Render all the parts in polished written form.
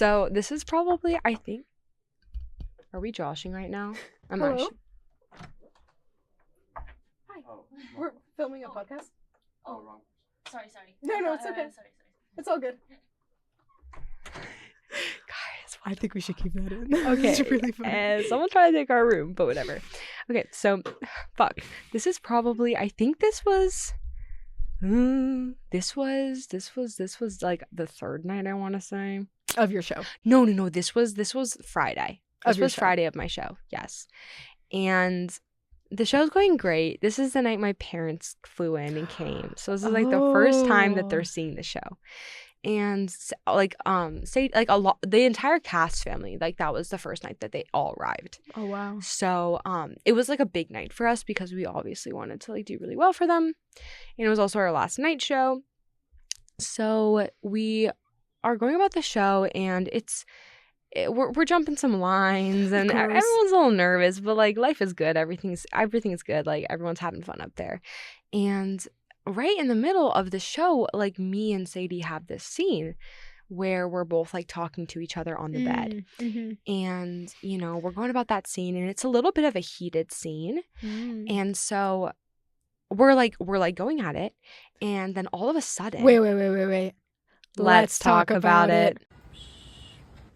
So this is probably, I think, are we joshing right now? I'm Hello? not sure. Hi. We're filming a podcast. Oh, wrong. Sorry. No, it's okay. Sorry. It's all good. Guys, I think we should keep that in. okay. It's really funny. Someone tried to take our room, but whatever. Okay, so, fuck. This is probably, I think this was like the third night, I want to say. Of your show. No, this was Friday. Of This your was show. Friday of my show, yes. And the show's going great. This is the night my parents flew in and came. So this is like the first time that they're seeing the show. And like the entire cast family, like that was the first night that they all arrived. Oh, wow. So it was like a big night for us because we obviously wanted to like do really well for them. And it was also our last night show. So we are going about the show, and we're jumping some lines, and course. everyone's a little nervous, but like life is good. Everything's good. Like everyone's having fun up there. And right in the middle of the show, like me and Sadie have this scene where we're both like talking to each other on the bed. Mm-hmm. And, you know, we're going about that scene, and it's a little bit of a heated scene. And so we're like going at it, and then all of a sudden, Wait. let's talk about it.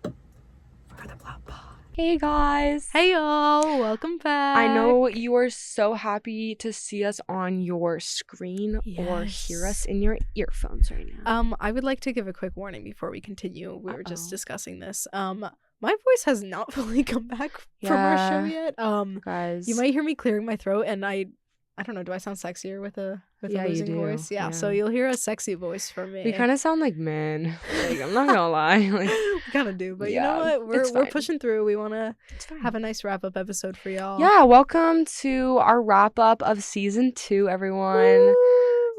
For the Blood Pod. Hey guys. Hey y'all, welcome back. I know you are so happy to see us on your screen or hear us in your earphones right now. I would like to give a quick warning before we continue. We were just Uh-oh. discussing this. My voice has not fully come back from our show yet. Guys, You might hear me clearing my throat, and I don't know, do I sound sexier with a Yeah, you losing do. voice? Yeah, so Yeah. you'll hear a sexy voice from me. we kind of sound like men. Like, I'm not gonna lie. Like, we kind of do, but you know Yeah, what? it's We're fine. pushing through. We want to it's fine. have a nice wrap up episode for y'all. Yeah, welcome to our wrap up of season 2, everyone. Woo!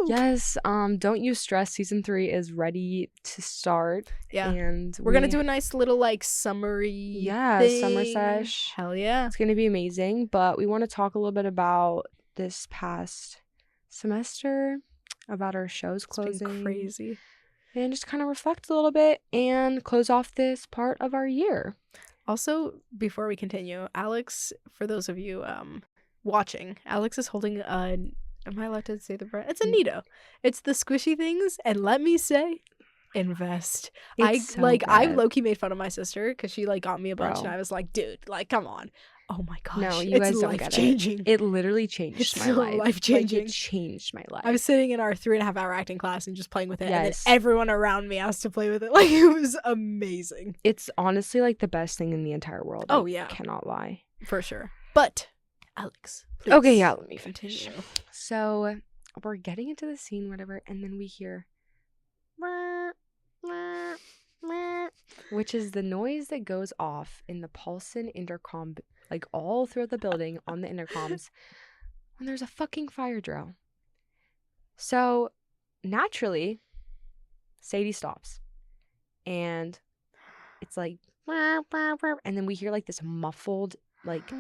Yes, don't you stress. Season 3 is ready to start. Yeah. And We're gonna do a nice little like summary. summer thing. sesh. Hell yeah. It's gonna be amazing, but we want to talk a little bit about this past semester, about our shows It's closing, been crazy. and just kind of reflect a little bit and close off this part of our year. Also, before we continue, Alex, for those of you watching, Alex is holding a. Am I allowed to say the brand? It's a Nito. It's the squishy things, and let me say, invest. It's I so I good. low key made fun of my sister because she like got me a bunch, Bro. and I was like, dude, like, come on. Oh my gosh, No, you it's guys don't get life it. changing. It literally changed It's my so life. life-changing. Like, it changed my life. I was sitting in our 3.5 hour acting class and just playing with it, and then Yes. everyone around me asked to play with it. Like, it was amazing. It's honestly like the best thing in the entire world. Oh, I yeah. cannot lie. For sure. But, Alex, please Okay, yeah, let me finish. continue. So we're getting into the scene, whatever, and then we hear, which is the noise that goes off in the Paulson intercom, like all throughout the building on the intercoms when there's a fucking fire drill. So naturally, Sadie stops, and it's like, and then we hear like this muffled like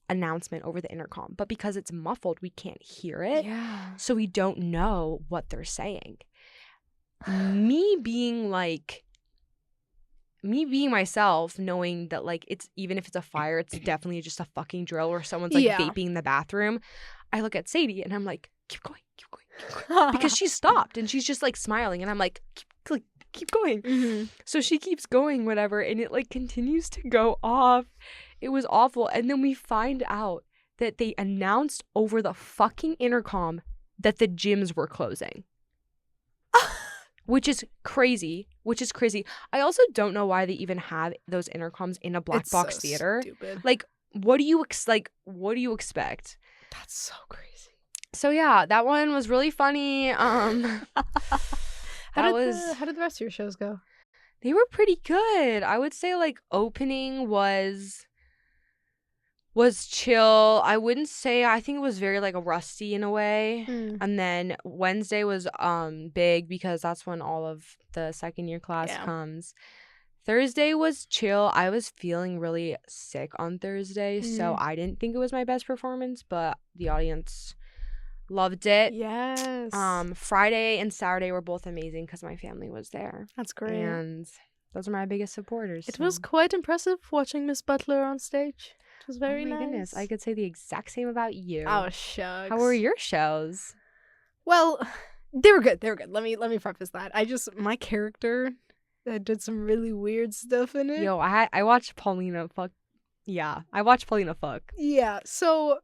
announcement over the intercom, but because it's muffled, we can't hear it. Yeah. So we don't know what they're saying. Me being myself, knowing that like it's, even if it's a fire, it's definitely just a fucking drill or someone's like Yeah. vaping in the bathroom. I look at Sadie and I'm like, keep going. Because she stopped and she's just like smiling, and I'm like, keep going. Mhm. So she keeps going, whatever, and it like continues to go off. It was awful. And then we find out that they announced over the fucking intercom that the gyms were closing. Which is crazy. I also don't know why they even have those intercoms in a black It's box so theater. Stupid. Like, what do you expect? That's so crazy. So yeah, that one was really funny. How That did was how did the rest of your shows go? They were pretty good. I would say like opening was chill. I wouldn't say, I think it was very like rusty in a way. And then Wednesday was big because that's when all of the second year class Yeah. comes. Thursday was chill. I was feeling really sick on Thursday, so I didn't think it was my best performance, but the audience loved it. Yes. Friday and Saturday were both amazing because my family was there. That's great. And Those are my biggest supporters. It was so- quite impressive watching Miss Butler on stage. It was very oh my nice. goodness, I could say the exact same about you. Oh, shucks. How were your shows? Well, they were good. They were good. Let me preface that. My character did some really weird stuff in it. Yo, I watched Paulina fuck. Yeah, I watched Paulina fuck. Yeah, so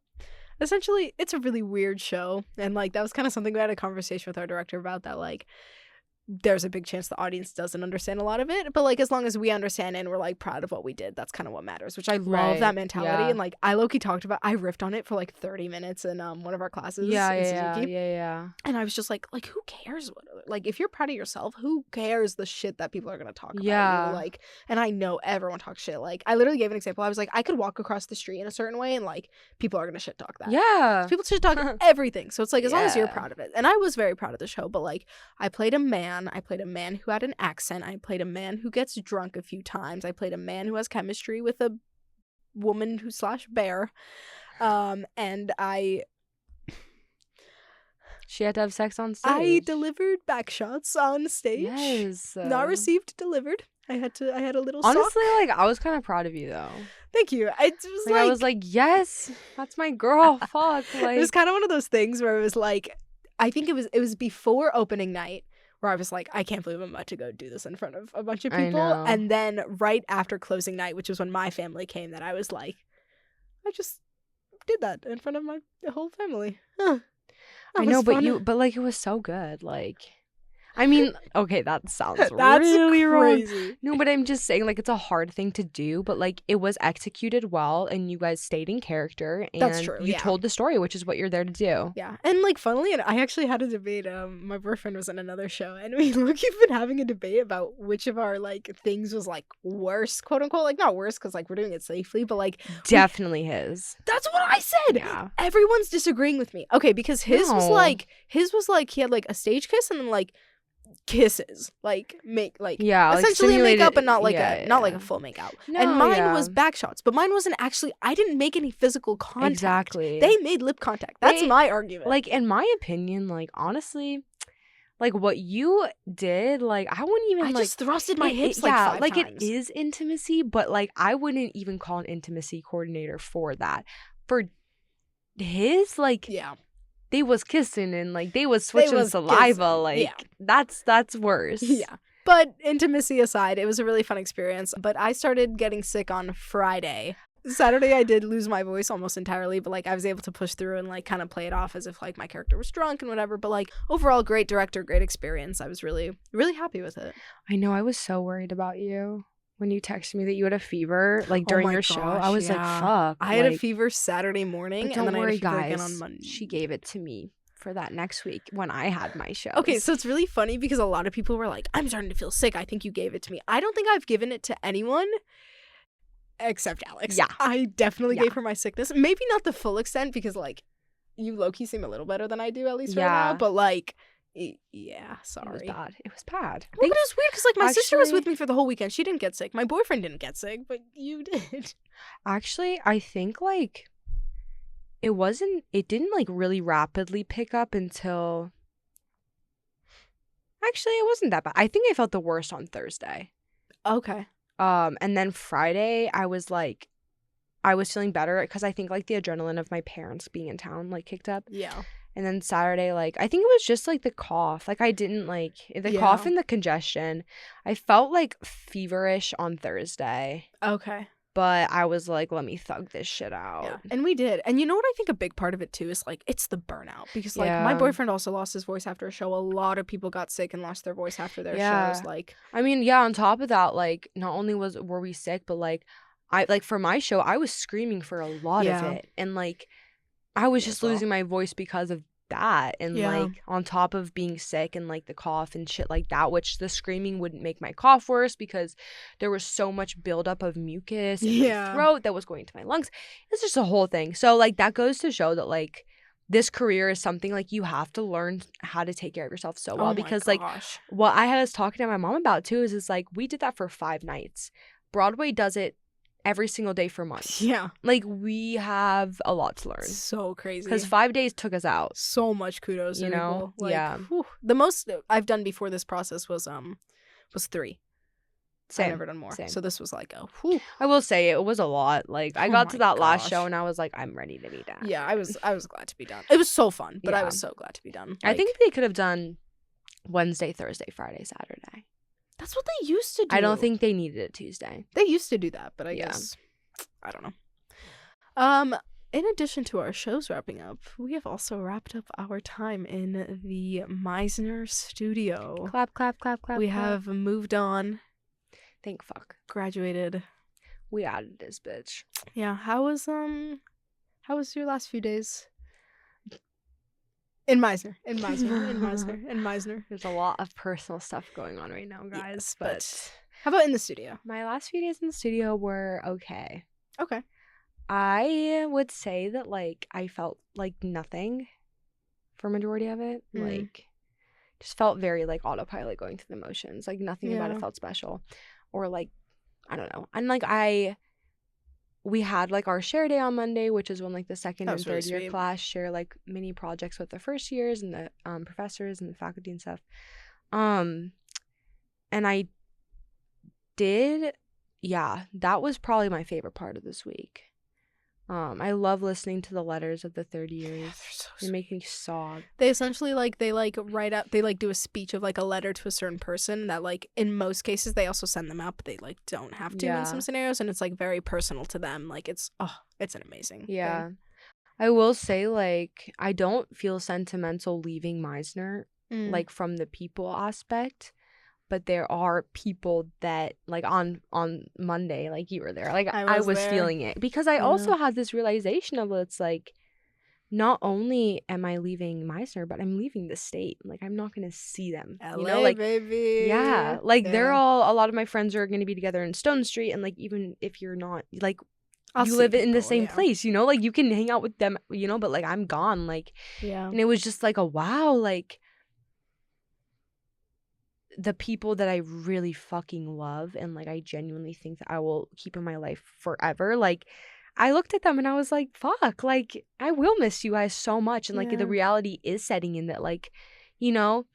essentially it's a really weird show, and like that was kind of something we had a conversation with our director about, that like there's a big chance the audience doesn't understand a lot of it, but like as long as we understand and we're like proud of what we did, that's kind of what matters, which I love Right, that mentality. yeah. And like I low-key I riffed on it for like 30 minutes in one of our classes in Suzuki. Yeah. And I was just like who cares what like if you're proud of yourself, who cares the shit that people are gonna talk about Yeah. you? Like, and I know everyone talks shit. Like I literally gave an example. I was like, I could walk across the street in a certain way and like people are gonna shit talk that. Yeah. People shit talk everything. So it's like as long as you're Yeah. proud of it. And I was very proud of the show, but like I played a man who had an accent. I played a man who gets drunk a few times. I played a man who has chemistry with a woman who / bear. And She had to have sex on stage. I delivered back shots on stage. Yes. Not received, delivered. I had a little Honestly, sock. like, I was kind of proud of you, though. Thank you. I was Like, I was like, yes, that's my girl. Fuck. Like, it was kind of one of those things where it was like, I think it was before opening night where I was like, I can't believe I'm about to go do this in front of a bunch of I people. know. And then right after closing night, which was when my family came, that I was like, I just did that in front of my whole family. Huh. That I know, was fun. but like, it was so good. Like, I mean, okay, that sounds That's really wrong. crazy. No, but I'm just saying, like, it's a hard thing to do, but like, it was executed well, and you guys stayed in character, and That's true, you yeah. told the story, which is what you're there to do. Yeah, and like funnily, and I actually had a debate. My boyfriend was in another show, and we look been having a debate about which of our like things was like worse, quote unquote. Like not worse because like we're doing it safely, but like Definitely his. that's what I said. Yeah. Everyone's disagreeing with me. Okay, because his was No. like he had like a stage kiss and then like kisses, like make like Yeah, like, essentially a simulated- makeup, but not like yeah, not like a yeah. full makeup. No, And mine yeah. was back shots, but mine wasn't actually. I didn't make any physical contact. Exactly. They made lip contact. That's They- my argument. Like, in my opinion, like, honestly, like, what you did, like, I wouldn't even, I like, just thrusted my it- hips it- like yeah, 5 like, times. it is intimacy, but, like, I wouldn't even call an intimacy coordinator for that. For his, like, Yeah. they was kissing and, like, they was switching was saliva, kissing, like, yeah. that's worse. Yeah. But intimacy aside, it was a really fun experience. But I started getting sick on Friday. Saturday, I did lose my voice almost entirely, but like I was able to push through and like kind of play it off as if like my character was drunk and whatever. But like overall, great director, great experience. I was really, really happy with it. I know, I was so worried about you when you texted me that you had a fever, like, during my your show. I gosh, was yeah. like, fuck. I had a like, fever Saturday morning, But and don't then worry, I had a fever guys. again on Monday. She gave it to me for that next week when I had my show. Okay, so it's really funny because a lot of people were like, I'm starting to feel sick. I think you gave it to me. I don't think I've given it to anyone except Alex. Yeah. I definitely Yeah. gave her my sickness. Maybe not the full extent because, like, you low-key seem a little better than I do, at least right Yeah. now. But, like, yeah, it was sorry. bad. It was bad. Well, but it was weird because, like, my sister was with Actually- me for the whole weekend. She didn't get sick. My boyfriend didn't get sick, but you did. Actually, I think, like, it didn't, like, really rapidly pick up until, actually, it wasn't that bad. I think I felt the worst on Thursday. Okay. And then Friday, I was feeling better because I think, like, the adrenaline of my parents being in town, like, kicked up. Yeah. And then Saturday, like, I think it was just, like, the cough. Like, I didn't, like, the cough Yeah. and the congestion. I felt, like, feverish on Thursday. Okay. But I was like, let me thug this shit out. Yeah, and we did. And you know what I think a big part of it too is like it's the burnout because like my Yeah. boyfriend also lost his voice after a show. A lot of people got sick and lost their voice after their Yeah. shows. Like I mean, yeah, on top of that, like, not only were we sick, but, like, for my show, I was screaming for a lot Yeah. of it. And, like, I was Me just as well. losing my voice because of that. And, Yeah. like, on top of being sick and, like, the cough and shit like that, which the screaming wouldn't make my cough worse because there was so much buildup of mucus in Yeah. my throat that was going to my lungs. It's just a whole thing. So, like, that goes to show that, like, this career is something, like, you have to learn how to take care of yourself so well oh because, my like, gosh. what I was talking to my mom about too is like we did that for 5 nights. Broadway does it every single day for months. Yeah, Like, we have a lot to learn so crazy. because 5 days took us out. so much kudos, to You know? people. Like, Yeah. whew. The most I've done before this process was 3. Same. I've never done more. Same. So this was like a whew. I will say it was a lot. Like I Oh got to my that last gosh. show and I was like, I'm ready to be done. Yeah, I was glad to be done. It was so fun, but I Yeah. was so glad to be done. I think Like, they could have done Wednesday, Thursday, Friday, Saturday. that's what they used to do. I don't think they needed it Tuesday. they used to do that, but I Yeah. guess I don't know. In addition to our shows wrapping up, we have also wrapped up our time in the Meisner studio. Clap, clap, clap, clap. We clap. have moved on, Thank fuck. graduated. We added this bitch. Yeah, how was your last few days? In Meisner. There's a lot of personal stuff going on right now, guys. Yes, but how about in the studio? my last few days in the studio were okay. Okay. I would say that like I felt like nothing for majority of it. Mm. Like just felt very like autopilot going through the motions. Like nothing about Yeah. it felt special. Or like I don't know. And like we had like our share day on Monday, which is when like the second That and was really third year sweet. class share like mini projects with the first years and the professors and the faculty and stuff. And I did, yeah, that was probably my favorite part of this week. I love listening to the letters of the third years. They make me sob. They essentially they write out, they do a speech of like a letter to a certain person that like in most cases they also send them out, but they like don't have to Yeah. in some scenarios, and it's like very personal to them. Like it's an amazing Yeah. thing. I will say like I don't feel sentimental leaving Meisner Mm. like from the people aspect, but there are people that like on Monday, like you were there, like I I was was there. feeling it because I also had this realization of it's like not only am I leaving Meisner, but I'm leaving the state. Like I'm not gonna see them. LA, You know, like baby. yeah, like they're Yeah. all a lot of my friends are gonna be together in Stone Street, and like even if you're not like I'll you see live in the people, same yeah. place, you know, like you can hang out with them, you know, but like I'm gone, like, Yeah. and it was just like a wow, like the people that I really fucking love and like I genuinely think that I will keep in my life forever. Like I looked at them and I was like, fuck, like I will miss you guys so much. And like Yeah. the reality is setting in that like, you know,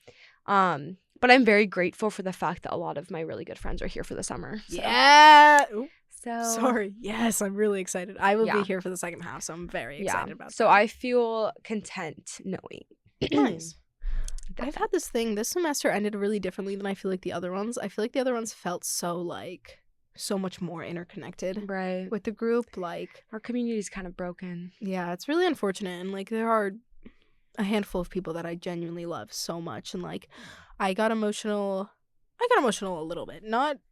but I'm very grateful for the fact that a lot of my really good friends are here for the summer. So, Yeah. Ooh, So sorry. Yes, I'm really excited. I will Yeah. be here for the second half, so I'm very excited about so that. I feel content knowing. Nice. that- I've had this thing. This semester ended really differently than I feel like the other ones. I feel like the other ones felt so much more interconnected right. with the group. Like, Our community is kind of broken. yeah, it's really unfortunate. And like, there are a handful of people that I genuinely love so much. And like, I got emotional a little bit.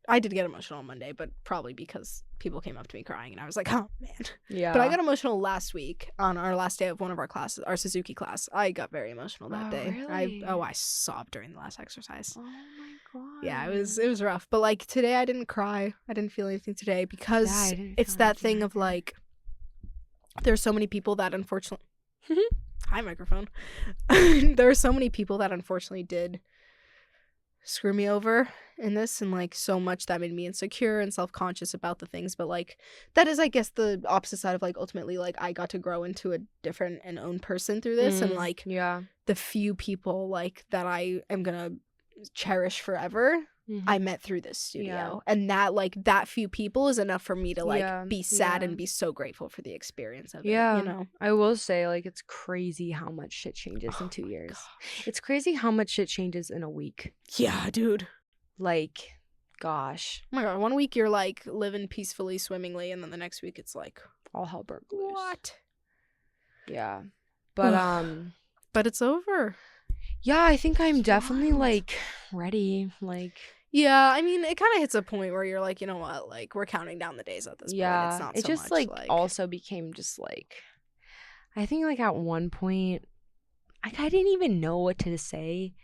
I did get emotional on Monday, but probably because people came up to me crying and I was like, oh man. Yeah. But I got emotional last week on our last day of one of our classes, our Suzuki class. I got very emotional that Oh, day. really? I sobbed during the last exercise. Oh my god. Yeah, it was rough. But like today I didn't cry. I didn't feel anything today because Yeah, I didn't it's feel that anything thing of either. like there's so many people that unfortunately Hi microphone. There are so many people that unfortunately did screw me over in this, and like so much that made me insecure and self-conscious about the things, but like that is I guess the opposite side of like ultimately like I got to grow into a different and own person through this, and like yeah. the few people like that I am gonna cherish forever I met through this studio. And that like that few people is enough for me to like Yeah, be sad yeah. and be so grateful for the experience of Yeah. it, you know. I will say like it's crazy how much shit changes in 2 years. It's crazy how much shit changes in a week. Yeah, dude. Like, gosh, Oh my god, one week you're like living peacefully, swimmingly, and then the next week it's like all hell broke loose. what? Yeah. But But it's over. yeah, I think I'm It's definitely wild. like ready. Like, Yeah, I mean, it kind of hits a point where you're like, you know what, like we're counting down the days at this point. yeah, It's not it so just much, like also became just like, I think like at one point, like I didn't even know what to say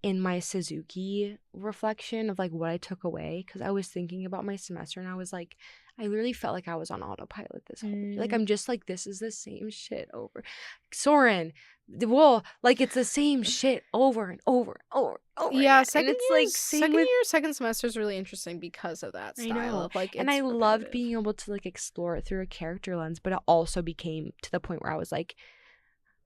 in my Suzuki reflection of like what I took away, because I was thinking about my semester and I was like, I literally felt like I was on autopilot this whole week. Like I'm just like, this is the same shit over. Soren, well, like it's the same shit over and over and over. And over yeah, again. second and it's year, like same with second semester is really interesting because of that I style know. of like, and it's I loved repetitive. being able to like explore it through a character lens, but it also became to the point where I was like,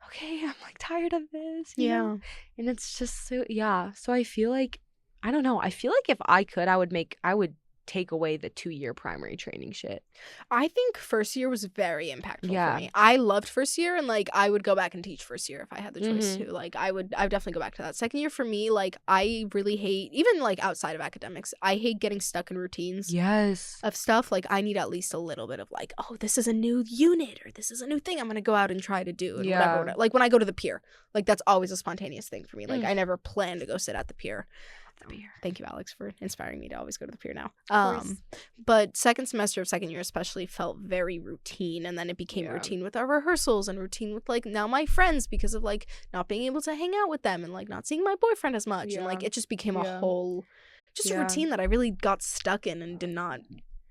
okay, I'm like tired of this. you know? Yeah. And it's just so, yeah. So I feel like, I don't know. I feel like if I could, I would take away the 2-year primary training shit. I think first year was very impactful Yeah. for me. I loved first year, and like I would go back and teach first year if I had the choice Mhm. to. Like I would definitely go back to that. Second year for me, like I really hate, even like outside of academics, I hate getting stuck in routines Yes. of stuff. Like I need at least a little bit of like, oh, this is a new unit or this is a new thing I'm gonna go out and try to do and Yeah. whatever. Like when I go to the pier, like that's always a spontaneous thing for me. Like Mm. I never plan to go sit at the pier. The pier. Thank you, Alex, for inspiring me to always go to the pier now. Of course. But second semester of second year especially felt very routine, and then it became Yeah. routine with our rehearsals and routine with like now my friends because of like not being able to hang out with them and like not seeing my boyfriend as much, and like Yeah. it just became Yeah. a whole just a Yeah. routine that I really got stuck in and did not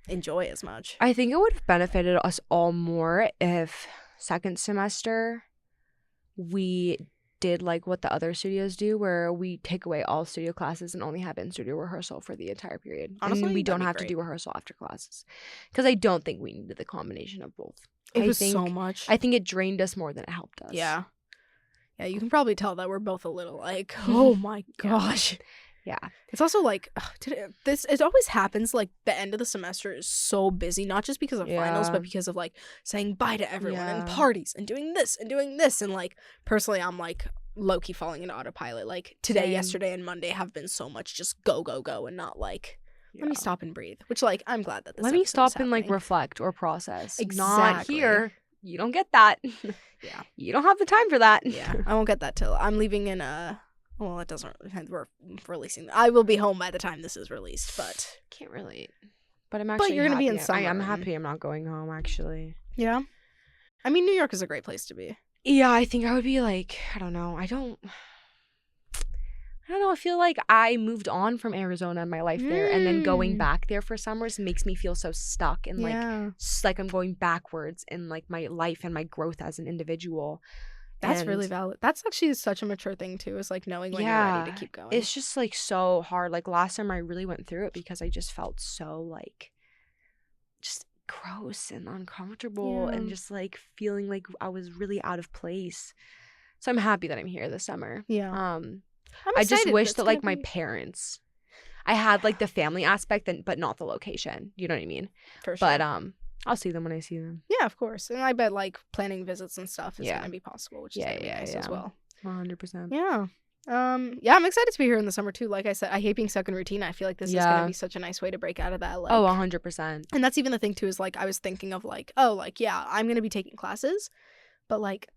enjoy as much. I think it would have benefited us all more if second semester we did like what the other studios do, where we take away all studio classes and only have in-studio rehearsal for the entire period. Honestly, and we that'd don't be have to great. do rehearsal after classes. Because I don't think we needed the combination of both. It I was think, so much. I think it drained us more than it helped us. Yeah, you can probably tell that we're both a little like, oh my gosh. Yeah. It's also like it always happens like the end of the semester is so busy, not just because of finals, Yeah. but because of like saying bye to everyone and Yeah. parties and doing this and like personally I'm like low-key falling into autopilot. Like today, Same. yesterday, and Monday have been so much just go and not like let me Yeah. stop and breathe. Which like I'm glad that this Let me episode is stop and like happening. reflect or process. Not Exactly. here. You don't get that. Yeah. You don't have the time for that. Yeah, I won't get that till I'm leaving in well, it doesn't. We're releasing. I will be home by the time this is released, but Can't relate. But I'm actually you're gonna be in happy. I'm summer happy I'm not going home, actually. yeah. I mean, New York is a great place to be. Yeah, I think I would be like, I don't know. I don't know. I feel like I moved on from Arizona and my life there, and then going Mm. back there for summers makes me feel so stuck and like Yeah, like I'm going backwards in like my life and my growth as an individual. that's And really valid. That's actually such a mature thing too. Is like knowing when you're ready Yeah, to keep going. It's just like so hard. Like last summer I really went through it because I just felt so like just gross and uncomfortable and Yeah. just like feeling like I was really out of place. So I'm happy that I'm here this summer. yeah. I'm I just excited. wish It's that like gonna my be- parents I had like the family aspect but not the location. You know what I mean? for sure. But I'll see them when I see them. yeah, of course. And I bet like planning visits and stuff is Yeah. gonna be possible, which is Yeah, gonna be yeah, nice as yeah. well. 100%. Yeah. Yeah, I'm excited to be here in the summer too. Like I said, I hate being stuck in routine. I feel like this is Yeah. gonna be such a nice way to break out of that. Like, Oh, 100%. and that's even the thing too, is like I was thinking of like, oh, like yeah, I'm gonna be taking classes, but like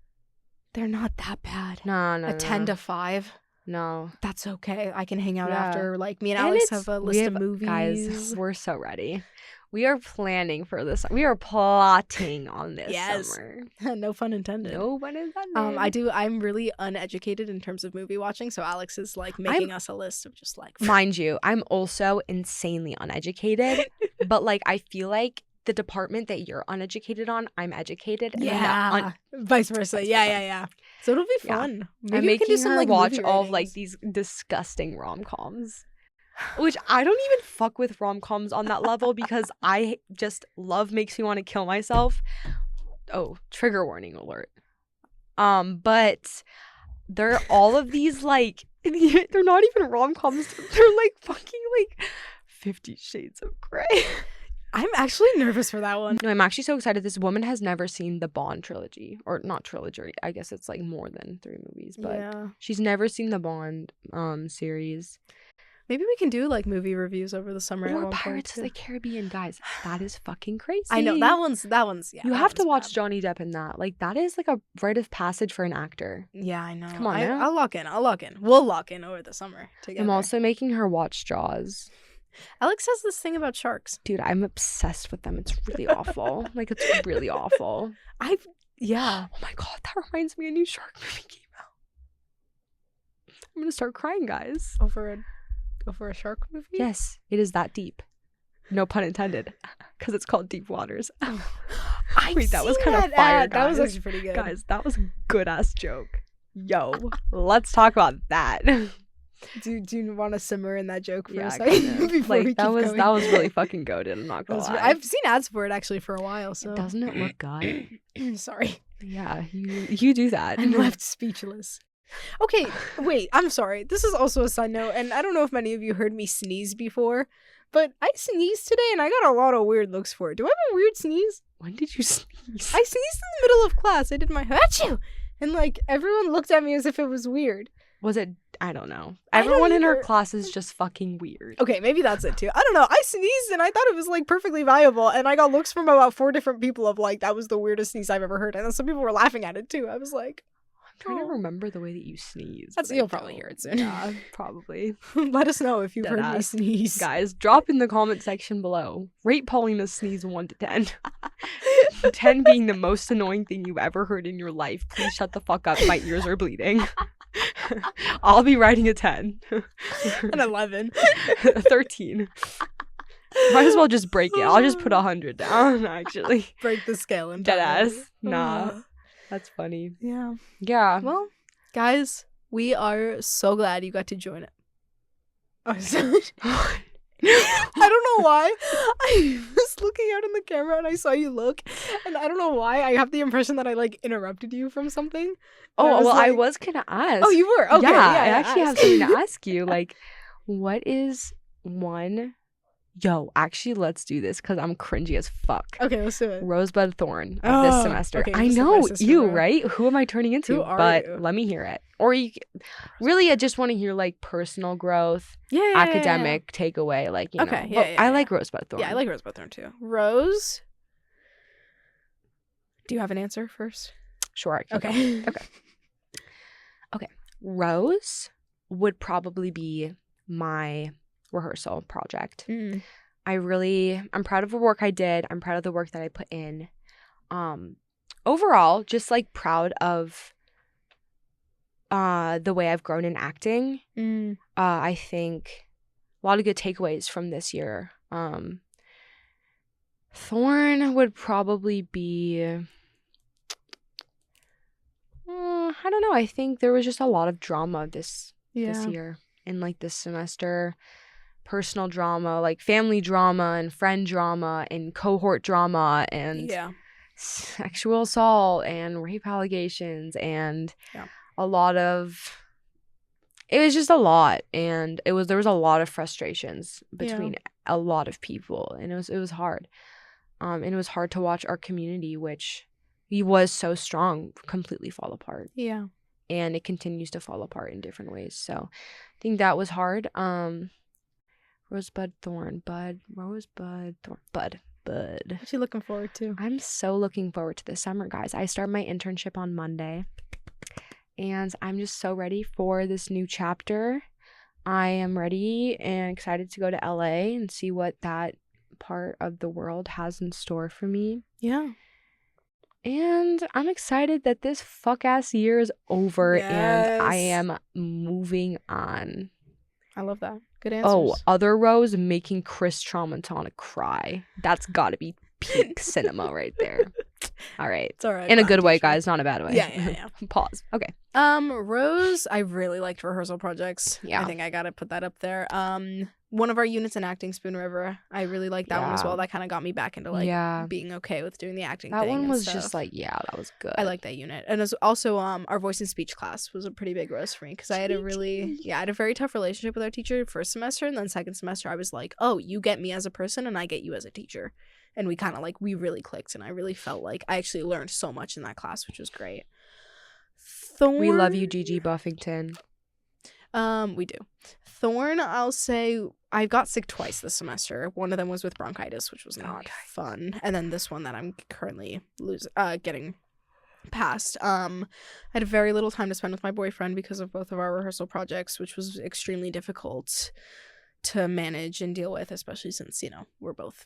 they're not that bad. No. A 10 to 5, No. that's okay. I can hang out Yeah. after. Like me and And Alex it's- have a we list have- of movies. Guys, we're so ready. We are planning for this. We are plotting on this Yes. summer. No pun intended. No one is that. I'm really uneducated in terms of movie watching, so Alex is like making us a list of just like Mind you, I'm also insanely uneducated, but like I feel like the department that you're uneducated on, I'm educated. And then the yeah, vice versa. Yeah. So it'll be Yeah. fun. I'm Maybe we can making do some her like watch movie all of like ratings. these disgusting rom-coms. Which I don't even fuck with rom-coms on that level because I just love makes me want to kill myself. Oh, trigger warning alert. But they're all of these like they're not even rom-coms. They're like fucking like 50 Shades of Grey. I'm actually nervous for that one. No, I'm actually so excited. This woman has never seen the Bond trilogy, or not trilogy. I guess it's like more than 3 movies, but Yeah. she's never seen the Bond series. Maybe we can do like movie reviews over the summer. at Or one point, Pirates too. of the Caribbean, guys. That is fucking crazy. I know that one's yeah. You that have to one's watch bad. Johnny Depp in that. Like that is like a rite of passage for an actor. Yeah, I know. Come on now. I'll lock in. We'll lock in over the summer together. I'm also making her watch Jaws. Alex says this thing about sharks. Dude, I'm obsessed with them. It's really awful. Like it's really awful. Yeah. Oh my god, that reminds me a new shark movie came out. I'm gonna start crying, guys. Over a shark movie? Yes, it is that deep. No pun intended, because it's called Deep Waters. I've Wait, that was seen kind of that fire, ad. That was guys. actually pretty good. Guys, that was a good ass joke. Yo, let's talk about that. Do you want to simmer in that joke for Yeah, a second kinda. before we like keep that was going? really fucking goated. I'm not That gonna was lie. I've seen ads for it actually for a while, so Doesn't it look good? sorry. Yeah, you do that. I'm left speechless. Okay, wait, I'm sorry. This is also a side note, and I don't know if many of you heard me sneeze before, But I sneezed today and I got a lot of weird looks for it. Do I have a weird sneeze? When did you sneeze? I sneezed in the middle of class. I did my achoo! And like everyone looked at me as if it was weird. Was it? I don't know. I don't Everyone in our either. class is just fucking weird. Okay, maybe that's it too. I don't know. I sneezed and I thought it was like perfectly viable. And I got looks from about 4 different people of like, that was the weirdest sneeze I've ever heard. And then some people were laughing at it too. I was like, I'm trying oh. to remember the way that you sneeze. That's- but I you'll probably don't. hear it soon. Yeah, probably. Let us know if you've heard me Deadass. sneeze. Guys, drop in the comment section below. Rate Paulina's sneeze 1 to 10. 10 being the most annoying thing you've ever heard in your life. Please shut the fuck up. My ears are bleeding. I'll be writing a 10. An 11. 13. Might as well just break it. I'll just put 100 down, actually. Break the scale and Deadass. Nah. That's funny. Yeah. Yeah. Well, guys, we are so glad you got to join it. Oh, sorry. I don't know why. I was looking out in the camera and I saw you look, and I don't know why. I have the impression that I like interrupted you from something. And Oh, well, I like- was gonna ask. Oh, you were? Okay. yeah, Yeah, I actually have ask. something to ask you. Like, what is one? Yo, actually, let's do this because I'm cringy as fuck. Okay, let's do it. Rosebud Thorn of this Oh, semester. okay, I just like know my sister, you, bro. right? Who am I turning into? Who are but you? let me hear it. Or really, I just want to hear like personal growth, Yeah. academic takeaway. Like, you Okay, know. yeah, But yeah, I yeah. like Rosebud Thorn. Yeah, I like Rosebud Thorn too. Rose. Do you have an answer first? Sure. I can go. Okay. Rose would probably be my rehearsal project. Mm. I'm proud of the work I did. I'm proud of the work that I put in. Overall, just like proud of the way I've grown in acting. Mm. I think a lot of good takeaways from this year. Thorn would probably be I don't know. I think there was just a lot of drama this year and like this semester. Personal drama, like family drama and friend drama and cohort drama and Yeah. sexual assault and rape allegations and Yeah. a lot of it was just a lot, and there was a lot of frustrations between a lot of people, and it was hard. And it was hard to watch our community, which was so strong, completely fall apart. Yeah. And it continues to fall apart in different ways. So I think that was hard. Rosebud Thorn, Bud. What What you looking forward to? I'm so looking forward to this summer, guys. I start my internship on Monday, and I'm just so ready for this new chapter. I am ready and excited to go to LA and see what that part of the world has in store for me. Yeah. And I'm excited that this fuck-ass year is over and I Yes. am moving on. I love that. Good answers. Oh, Other Rose making Chris Tramontana cry. That's gotta be peak cinema right there. All right. It's all right. In a Black good way, t-shirt. guys, not a bad way. Yeah. Pause. Okay. Rose, I really liked rehearsal projects. Yeah. I think I gotta put that up there. One of our units in acting, Spoon River, I really liked that one as Yeah. well. That kind of got me back into like Yeah. being okay with doing the acting That thing one and was stuff. just like, yeah, that was good. I like that unit. And as also our voice and speech class was a pretty big rose for me because I had I had a very tough relationship with our teacher first semester, and then second semester I was like, oh, you get me as a person and I get you as a teacher. And we kind of like we really clicked, and I really felt like I actually learned so much in that class, which was great. Thorn, We love you, Gigi Buffington. we do. Thorn, I'll say I got sick twice this semester. One of them was with bronchitis, which was not fun. And then this one that I'm currently getting past. I had very little time to spend with my boyfriend because of both of our rehearsal projects, which was extremely difficult to manage and deal with, especially since, we're both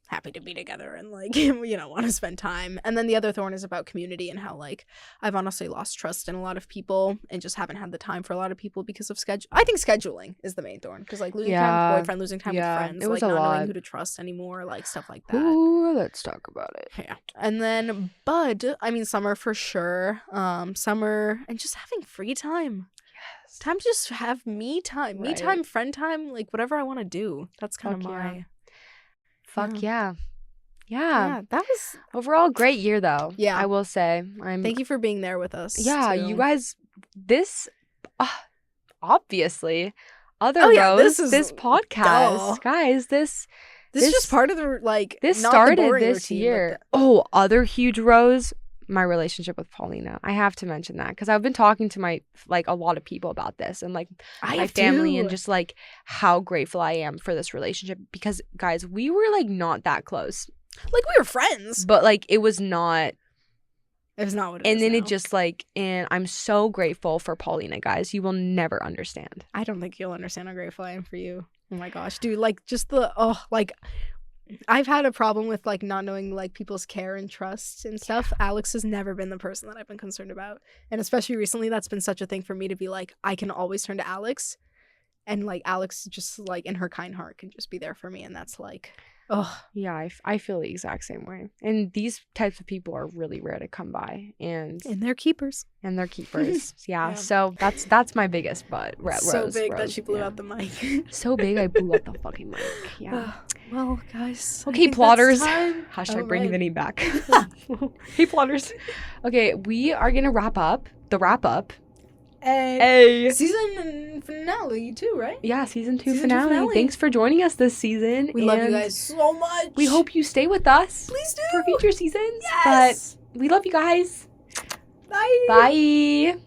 happy to be together and like want to spend time. And then the other thorn is about community and how like I've honestly lost trust in a lot of people and just haven't had the time for a lot of people because of schedule. I think scheduling is the main thorn because like losing time with boyfriend, losing time with friends, it was like a not lot. knowing who to trust anymore, like stuff like that. Ooh, let's talk about it. Yeah. And then Bud, I mean summer for sure. Summer and just having free time. Yes. Time to just have me time. Me Right. time, friend time, like whatever I want to do. That's kind of Fuck yeah. my Fuck Yeah. yeah. that was Overall, great year though. Yeah. I will say. thank you for being there with us. Yeah, too. you guys. This, obviously, other Oh, yeah, Rose, this is this podcast, duh. guys, this This is just part of the like. this not the started boring this routine, but year. Oh, other huge Rose, my relationship with Paulina. I have to mention that because I've been talking to my like a lot of people about this and like I my have family and too. just like how grateful I am for this relationship because guys, we were like not that close, Like we were friends. but like it was not. It was not what it And is then now. it just like, and I'm so grateful for Paulina, guys. You will never understand. I don't think you'll understand how grateful I am for you. Oh my gosh, dude! Like just like I've had a problem with like not knowing like people's care and trust and stuff. Alex has never been the person that I've been concerned about, and especially recently, that's been such a thing for me to be like I can always turn to Alex, and like Alex just like in her kind heart can just be there for me, and that's like, oh Yeah, I feel the exact same way. And these types of people are really rare to come by, and they're keepers. they're keepers. Yeah, Yeah. so that's my biggest butt. So Rose, big that Rose, she blew yeah. out the mic. So big, I blew up the fucking mic. Yeah. Well, guys. I Okay, think that's plotters. time. Hashtag bringing the Alright. name back. Hey, plotters. Okay, we are gonna wrap up. And Hey. season finale too, right? Yeah, season 2 Season two finale. finale. Thanks for joining us this season. We love you and guys so much. We hope you stay with us Please do. for future seasons. Yes. But we love you guys. Bye. Bye.